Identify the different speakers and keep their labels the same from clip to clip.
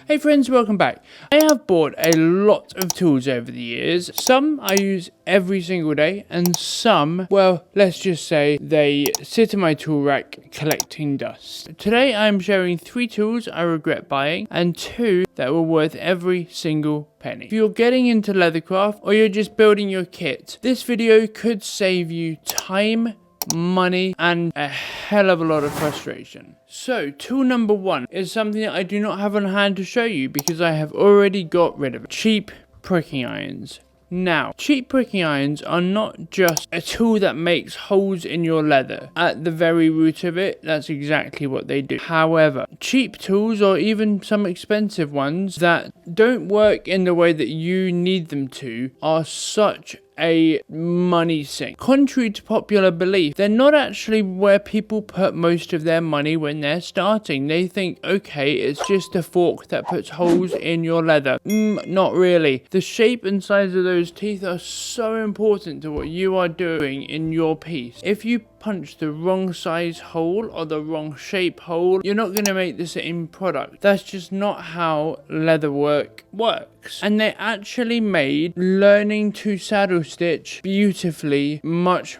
Speaker 1: Hey friends, welcome back. I have bought a lot of tools over the years. Some I use every single day, and some, well, let's just say they sit in my tool rack collecting dust. Today I am sharing 3 tools I regret buying and 2 that were worth every single penny. If you're getting into leathercraft or you're just building your kit, this video could save you time, money, and a hell of a lot of frustration. So, tool number 1 is something that I do not have on hand to show you because I have already got rid of it. Cheap pricking irons. Now, cheap pricking irons are not just a tool that makes holes in your leather. At the very root of it, that's exactly what they do. However, cheap tools, or even some expensive ones that don't work in the way that you need them to, are such a money sink. Contrary to popular belief, they're not actually where people put most of their money when they're starting. They think, okay, it's just a fork that puts holes in your leather. Not really. The shape and size of those teeth are so important to what you are doing in your piece. If you punch the wrong size hole or the wrong shape hole, you're not going to make the same product. That's just not how leatherwork works. And they actually made learning to saddle stitch beautifully much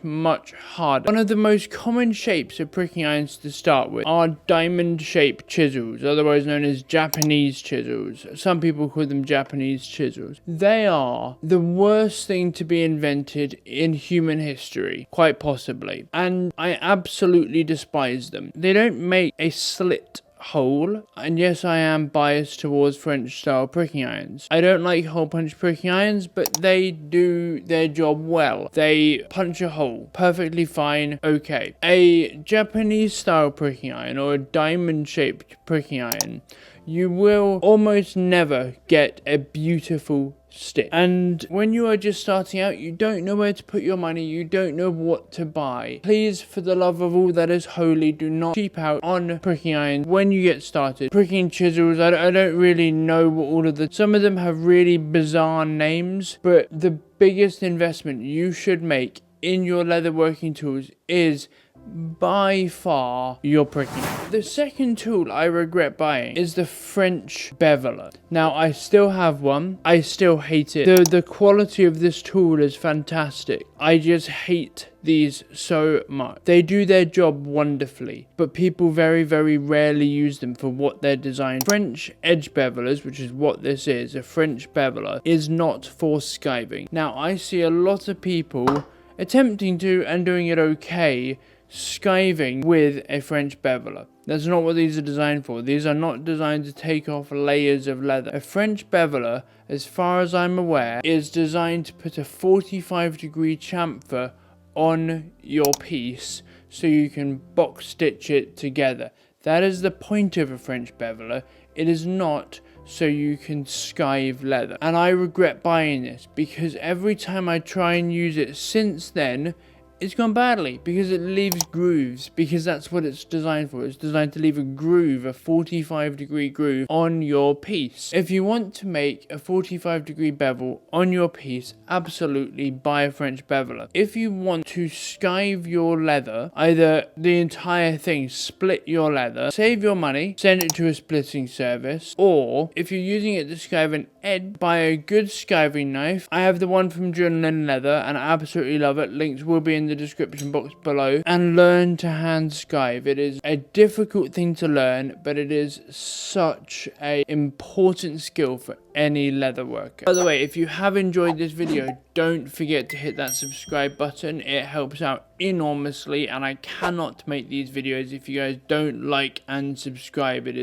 Speaker 1: harder. One of the most common shapes of pricking irons to start with are diamond shaped chisels, otherwise known as Japanese chisels. Some people call them Japanese chisels. They are the worst thing to be invented in human history, quite possibly. And I absolutely despise them. They don't make a slit hole, and yes, I am biased towards French style pricking irons. I don't like hole punch pricking irons, but they do their job well. They punch a hole perfectly fine, okay. A Japanese style pricking iron or a diamond shaped pricking iron, you will almost never get a beautiful stitch. And when you are just starting out, you don't know where to put your money, you don't know what to buy. Please, for the love of all that is holy, do not cheap out on pricking irons when you get started. Pricking chisels, I don't really know what all of some of them have really bizarre names, but the biggest investment you should make in your leatherworking tools is by far your pricking. The second tool I regret buying is the French beveler. Now, I still have one. I still hate it. The quality of this tool is fantastic. I just hate these so much. They do their job wonderfully, but people very rarely use them for what they're designed. French edge bevelers, which is what this is, a French beveler, is not for skiving. Now, I see a lot of people attempting to and doing it okay, skiving with a French beveler. That's not what these are designed for. These are not designed to take off layers of leather. A French beveler, as far as I'm aware, is designed to put a 45-degree chamfer on your piece so you can box stitch it together. That is the point of a French beveler. It is not so you can skive leather. And I regret buying this because every time I try and use it since then, it's gone badly because it leaves grooves, because that's what it's designed for. It's designed to leave a groove, a 45-degree groove on your piece. If you want to make a 45-degree bevel on your piece, absolutely buy a French beveler. If you want to skive your leather, either the entire thing, split your leather, save your money, send it to a splitting service, or if you're using it to skive an edge, buy a good skiving knife. I have the one from Adrenaline Leather and I absolutely love it. Links will be in the description box below. And learn to hand skive. It is a difficult thing to learn, but it is such an important skill for any leather worker. By the way, if you have enjoyed this video, don't forget to hit that subscribe button. It helps out enormously, and I cannot make these videos if you guys don't like and subscribe. It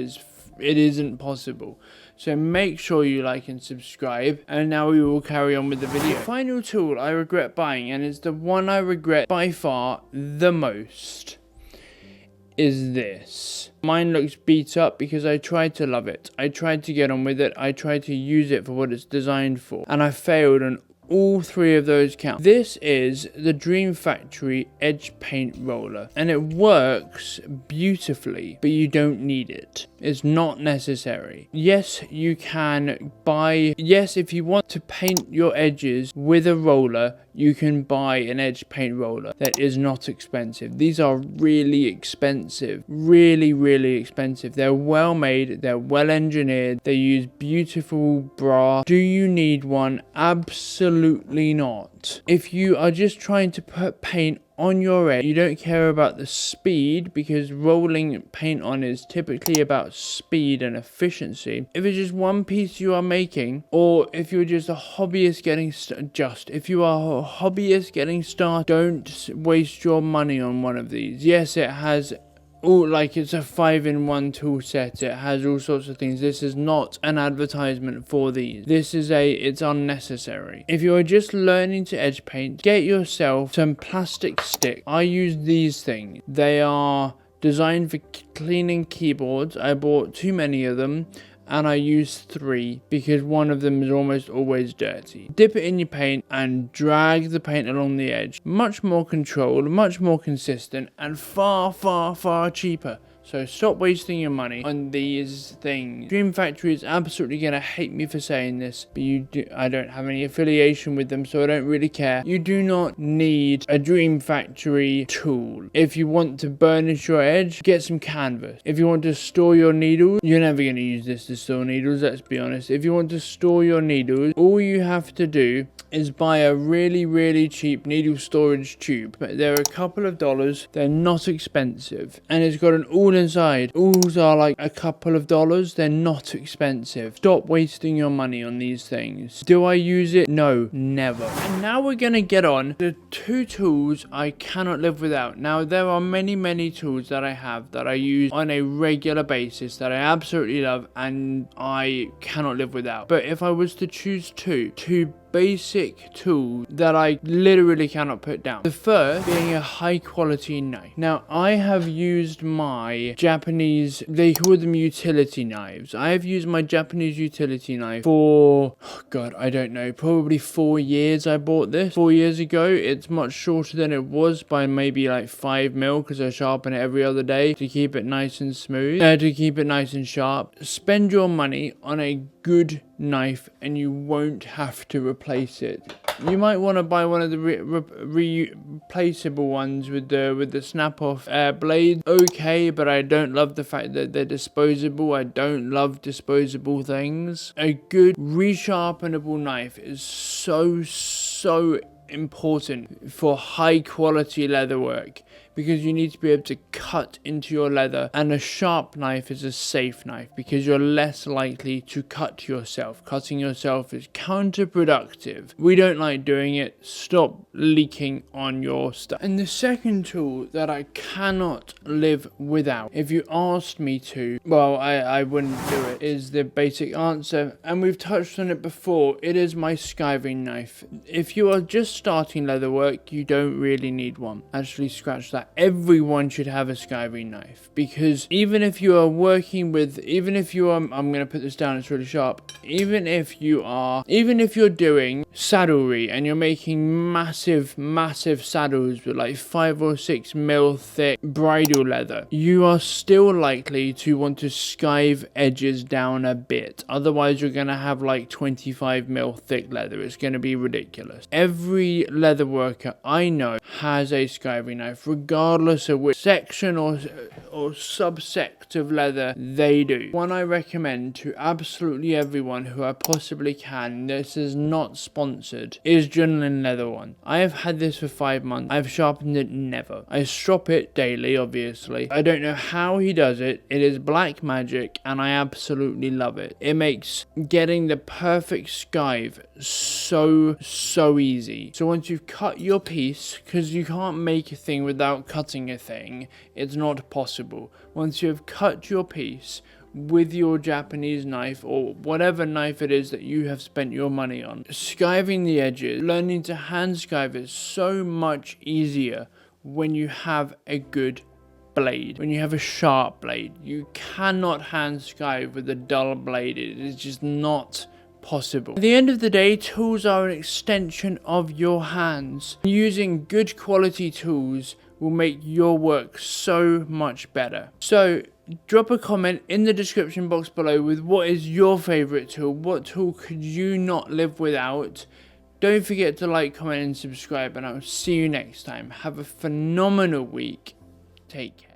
Speaker 1: isn't possible. So make sure you like and subscribe, and now we will carry on with the video. The final tool I regret buying, and it's the one I regret by far the most, is this. Mine looks beat up because I tried to love it. I tried to get on with it. I tried to use it for what it's designed for, and I failed on all 3 of those counts. This is the Dream Factory Edge Paint Roller, and it works beautifully, but you don't need it. It's not necessary. Yes, you can buy, yes, if you want to paint your edges with a roller, you can buy an edge paint roller that is not expensive. These are really expensive, really expensive. They're well made, they're well engineered, they use beautiful brass. Do you need one? Absolutely not. If you are just trying to put paint on your edge, you don't care about the speed, because rolling paint on is typically about speed and efficiency. If it's just one piece you are making, or if you're just a hobbyist getting started, don't waste your money on one of these. Yes, it has it's a 5-in-1 tool set. It has all sorts of things. This is not an advertisement for these. It's unnecessary. If you're just learning to edge paint, get yourself some plastic sticks. I use these things. They are designed for cleaning keyboards. I bought too many of them, and I use 3 because one of them is almost always dirty. Dip it in your paint and drag the paint along the edge. Much more controlled, much more consistent, and far cheaper. So stop wasting your money on these things. Dream Factory is absolutely going to hate me for saying this, but I don't have any affiliation with them, so I don't really care. You do not need a Dream Factory tool. If you want to burnish your edge, get some canvas. If you want to store your needles, you're never going to use this to store needles, let's be honest. If you want to store your needles, all you have to do is buy a really cheap needle storage tube. But they're a couple of dollars. They're not expensive, and it's got an awl inside. Awls are like a couple of dollars. They're not expensive. Stop wasting your money on these things. Do I use it? No, never. And now we're gonna get on the 2 tools I cannot live without. Now there are many tools that I have that I use on a regular basis that I absolutely love and I cannot live without. But if I was to choose two basic tools that I literally cannot put down. The first being a high quality knife. Now I have used my Japanese, they call them utility knives. I have used my Japanese utility knife for, I don't know, probably 4 years. I bought this 4 years ago. It's much shorter than it was by maybe like 5 mil because I sharpen it every other day to keep it nice and smooth, to keep it nice and sharp. Spend your money on a good knife and you won't have to replace it. You might want to buy one of the replaceable ones with the snap off blades. Okay, but I don't love the fact that they're disposable. I don't love disposable things. A good resharpenable knife is so important for high quality leather work, because you need to be able to cut into your leather, and a sharp knife is a safe knife because you're less likely to cut yourself. Cutting yourself is counterproductive. We don't like doing it. Stop leaking on your stuff. And the second tool that I cannot live without, if you asked me to, well, I wouldn't do it, is the basic answer, and we've touched on it before. It is my skiving knife. If you are just starting leather work, you don't really need one. Actually, scratch that. Everyone should have a skiving knife, because even if you are I'm going to put this down, it's really sharp. Even if you're doing saddlery and you're making massive saddles with like 5 or 6 mil thick bridle leather, you are still likely to want to skive edges down a bit. Otherwise, you're going to have like 25 mil thick leather. It's going to be ridiculous. Every leather worker I know has a skiving knife, regardless of which section or subsect of leather they do. One I recommend to absolutely everyone who I possibly can, this is not sponsored, is Junlin Leather one. I have had this for 5 months. I've sharpened it never. I strop it daily, obviously. I don't know how he does it. It is black magic, and I absolutely love it. It makes getting the perfect skive so easy. So once you've cut your piece, because you can't make a thing without cutting a thing, it's not possible. Once you have cut your piece with your Japanese knife or whatever knife it is that you have spent your money on, skiving the edges, learning to hand skive is so much easier when you have a good blade, when you have a sharp blade. You cannot hand skive with a dull blade. It is just not possible. At the end of the day, tools are an extension of your hands. Using good quality tools will make your work so much better. So drop a comment in the description box below with what is your favorite tool. What tool could you not live without? Don't forget to like, comment and subscribe, and I'll see you next time. Have a phenomenal week. Take care.